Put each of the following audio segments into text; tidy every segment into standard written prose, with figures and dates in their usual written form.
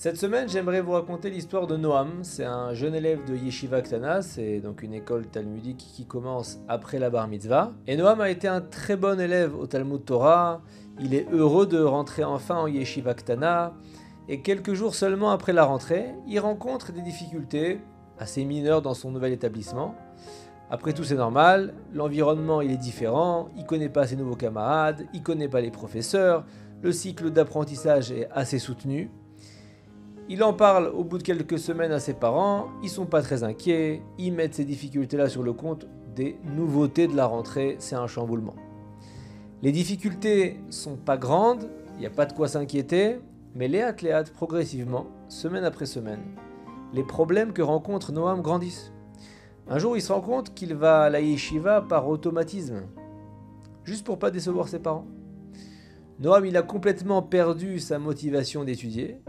Cette semaine, j'aimerais vous raconter l'histoire de Noam. C'est un jeune élève de Yeshiva Ktana, c'est donc une école talmudique qui commence après la bar mitzvah. Et Noam a été un très bon élève au Talmud Torah. Il est heureux de rentrer enfin en Yeshiva Ktana. Et quelques jours seulement après la rentrée, il rencontre des difficultés assez mineures dans son nouvel établissement. Après tout, c'est normal, l'environnement il est différent, il ne connaît pas ses nouveaux camarades, il ne connaît pas les professeurs, le cycle d'apprentissage est assez soutenu. Il en parle au bout de quelques semaines à ses parents, ils sont pas très inquiets, ils mettent ces difficultés-là sur le compte des nouveautés de la rentrée, c'est un chamboulement. Les difficultés sont pas grandes, il n'y a pas de quoi s'inquiéter, mais léat, progressivement, semaine après semaine, les problèmes que rencontre Noam grandissent. Un jour, il se rend compte qu'il va à la yeshiva par automatisme, juste pour pas décevoir ses parents. Noam, il a complètement perdu sa motivation d'étudier,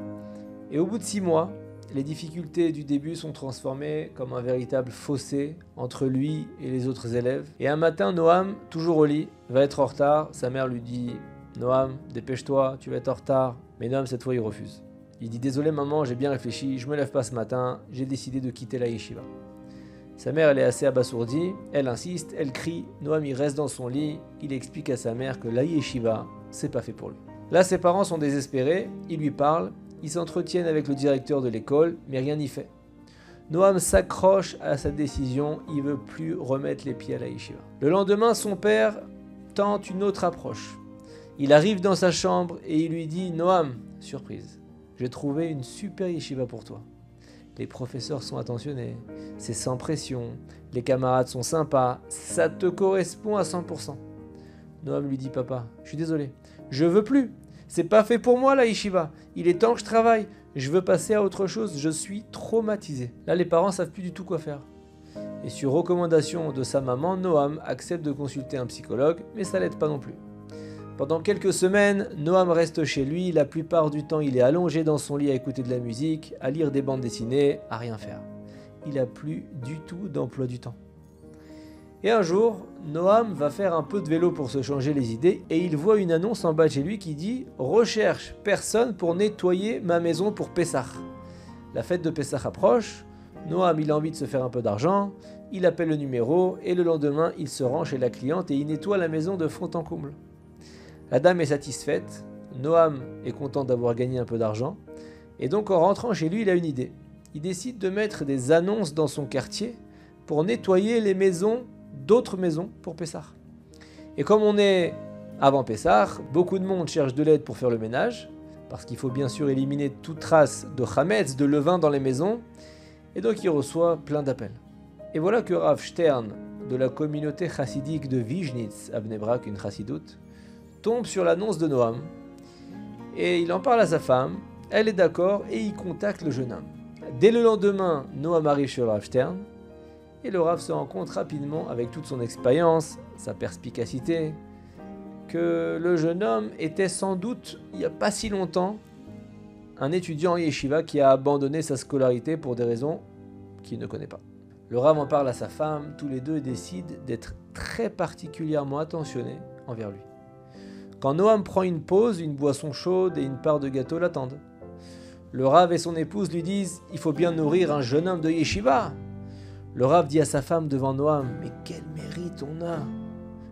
et au bout de 6 mois, les difficultés du début sont transformées comme un véritable fossé entre lui et les autres élèves. Et un matin, Noam, toujours au lit, va être en retard. Sa mère lui dit « Noam, dépêche-toi, tu vas être en retard ». Mais Noam, cette fois, il refuse. Il dit « Désolé maman, j'ai bien réfléchi, je me lève pas ce matin, j'ai décidé de quitter la yeshiva ». Sa mère, elle est assez abasourdie, elle insiste, elle crie. Noam, il reste dans son lit, il explique à sa mère que la yeshiva, c'est pas fait pour lui. Là, ses parents sont désespérés, ils lui parlent. Ils s'entretiennent avec le directeur de l'école, mais rien n'y fait. Noam s'accroche à sa décision, il ne veut plus remettre les pieds à la yeshiva. Le lendemain, son père tente une autre approche. Il arrive dans sa chambre et il lui dit « Noam, surprise, j'ai trouvé une super yeshiva pour toi. Les professeurs sont attentionnés, c'est sans pression, les camarades sont sympas, ça te correspond à 100%. » Noam lui dit « Papa, je suis désolé, je veux plus. C'est pas fait pour moi la yeshiva. Il est temps que je travaille. Je veux passer à autre chose. Je suis traumatisé. » Là, les parents savent plus du tout quoi faire. Et sur recommandation de sa maman, Noam accepte de consulter un psychologue, mais ça l'aide pas non plus. Pendant quelques semaines, Noam reste chez lui. La plupart du temps, il est allongé dans son lit à écouter de la musique, à lire des bandes dessinées, à rien faire. Il a plus du tout d'emploi du temps. Et un jour, Noam va faire un peu de vélo pour se changer les idées et il voit une annonce en bas de chez lui qui dit « Recherche personne pour nettoyer ma maison pour Pessah ». La fête de Pessah approche, Noam il a envie de se faire un peu d'argent, il appelle le numéro et le lendemain il se rend chez la cliente et il nettoie la maison de fond en comble. La dame est satisfaite, Noam est content d'avoir gagné un peu d'argent et donc en rentrant chez lui il a une idée. Il décide de mettre des annonces dans son quartier pour nettoyer les maisons d'autres maisons pour Pessah. Et comme on est avant Pessah, beaucoup de monde cherche de l'aide pour faire le ménage, parce qu'il faut bien sûr éliminer toute trace de chametz, de levain dans les maisons, et donc il reçoit plein d'appels. Et voilà que Rav Stern, de la communauté chassidique de Vizhnitz, à Bnei Brak, une chassidoute, tombe sur l'annonce de Noam, et il en parle à sa femme, elle est d'accord, et il contacte le jeune homme. Dès le lendemain, Noam arrive sur Rav Stern, et le Rav se rend compte rapidement, avec toute son expérience, sa perspicacité, que le jeune homme était sans doute, il n'y a pas si longtemps, un étudiant en yeshiva qui a abandonné sa scolarité pour des raisons qu'il ne connaît pas. Le Rav en parle à sa femme, tous les deux décident d'être très particulièrement attentionnés envers lui. Quand Noam prend une pause, une boisson chaude et une part de gâteau l'attendent. Le Rav et son épouse lui disent « Il faut bien nourrir un jeune homme de yeshiva !» Le Rav dit à sa femme devant Noam « Mais quel mérite on a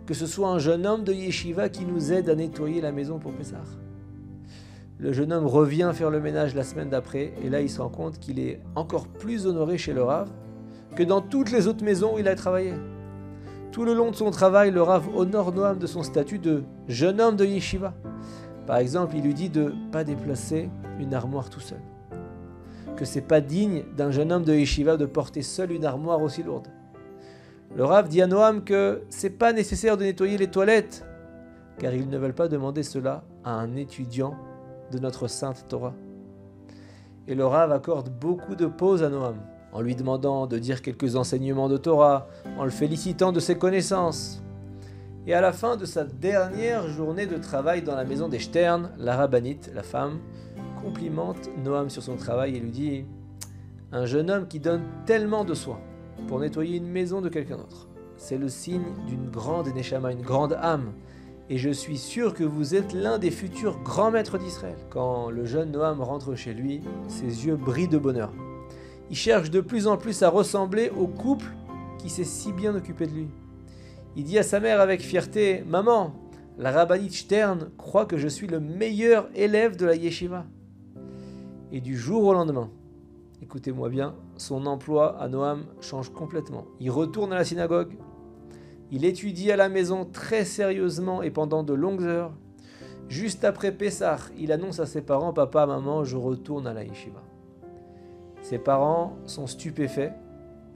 que ce soit un jeune homme de yeshiva qui nous aide à nettoyer la maison pour Pessah. » Le jeune homme revient faire le ménage la semaine d'après et là il se rend compte qu'il est encore plus honoré chez le Rav que dans toutes les autres maisons où il a travaillé. Tout le long de son travail, le Rav honore Noam de son statut de jeune homme de yeshiva. Par exemple, il lui dit de ne pas déplacer une armoire tout seul. Que c'est pas digne d'un jeune homme de yeshiva de porter seul une armoire aussi lourde. Le Rav dit à Noam que c'est pas nécessaire de nettoyer les toilettes, car ils ne veulent pas demander cela à un étudiant de notre sainte Torah. Et le Rav accorde beaucoup de pauses à Noam, en lui demandant de dire quelques enseignements de Torah, en le félicitant de ses connaissances. Et à la fin de sa dernière journée de travail dans la maison des Stern, la rabbinite, la femme, complimente Noam sur son travail et lui dit « Un jeune homme qui donne tellement de soi pour nettoyer une maison de quelqu'un d'autre, c'est le signe d'une grande neshama, une grande âme. et je suis sûr que vous êtes l'un des futurs grands maîtres d'Israël. » Quand le jeune Noam rentre chez lui, ses yeux brillent de bonheur. Il cherche de plus en plus à ressembler au couple qui s'est si bien occupé de lui. Il dit à sa mère avec fierté: « Maman, la rabbinite Stern croit que je suis le meilleur élève de la yeshiva. » Et du jour au lendemain, écoutez-moi bien, son emploi à Noam change complètement. Il retourne à la synagogue, il étudie à la maison très sérieusement et pendant de longues heures. Juste après Pessah, il annonce à ses parents: « Papa, maman, je retourne à la yeshiva. » Ses parents sont stupéfaits.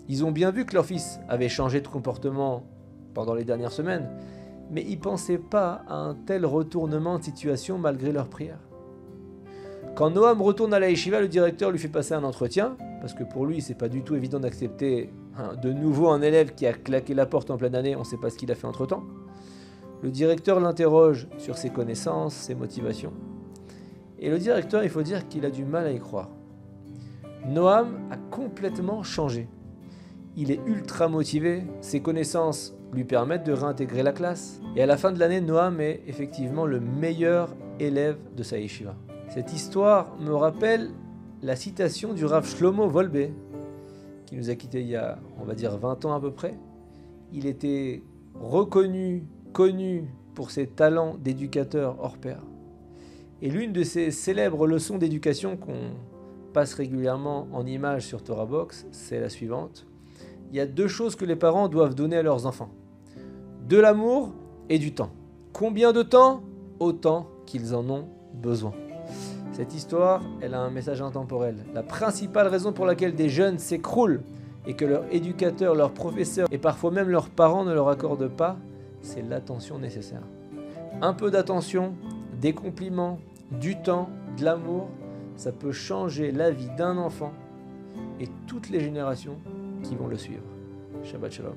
Ils ont bien vu que leur fils avait changé de comportement pendant les dernières semaines, mais ils ne pensaient pas à un tel retournement de situation malgré leurs prières. Quand Noam retourne à la yeshiva, le directeur lui fait passer un entretien, parce que pour lui, c'est pas du tout évident d'accepter de nouveau un élève qui a claqué la porte en pleine année, on ne sait pas ce qu'il a fait entre-temps. Le directeur l'interroge sur ses connaissances, ses motivations. Et le directeur, il faut dire qu'il a du mal à y croire. Noam a complètement changé. Il est ultra motivé, ses connaissances lui permettent de réintégrer la classe. Et à la fin de l'année, Noam est effectivement le meilleur élève de sa yeshiva. Cette histoire me rappelle la citation du Rav Shlomo Wolbe, qui nous a quittés il y a, on va dire, 20 ans à peu près. Il était reconnu, connu pour ses talents d'éducateur hors pair. Et l'une de ses célèbres leçons d'éducation qu'on passe régulièrement en images sur Torah Box, c'est la suivante. Il y a 2 choses que les parents doivent donner à leurs enfants: de l'amour et du temps. Combien de temps? Autant qu'ils en ont besoin. Cette histoire, elle a un message intemporel. La principale raison pour laquelle des jeunes s'écroulent et que leur éducateur, leur professeur et parfois même leurs parents ne leur accordent pas, c'est l'attention nécessaire. Un peu d'attention, des compliments, du temps, de l'amour, ça peut changer la vie d'un enfant et toutes les générations qui vont le suivre. Shabbat Shalom.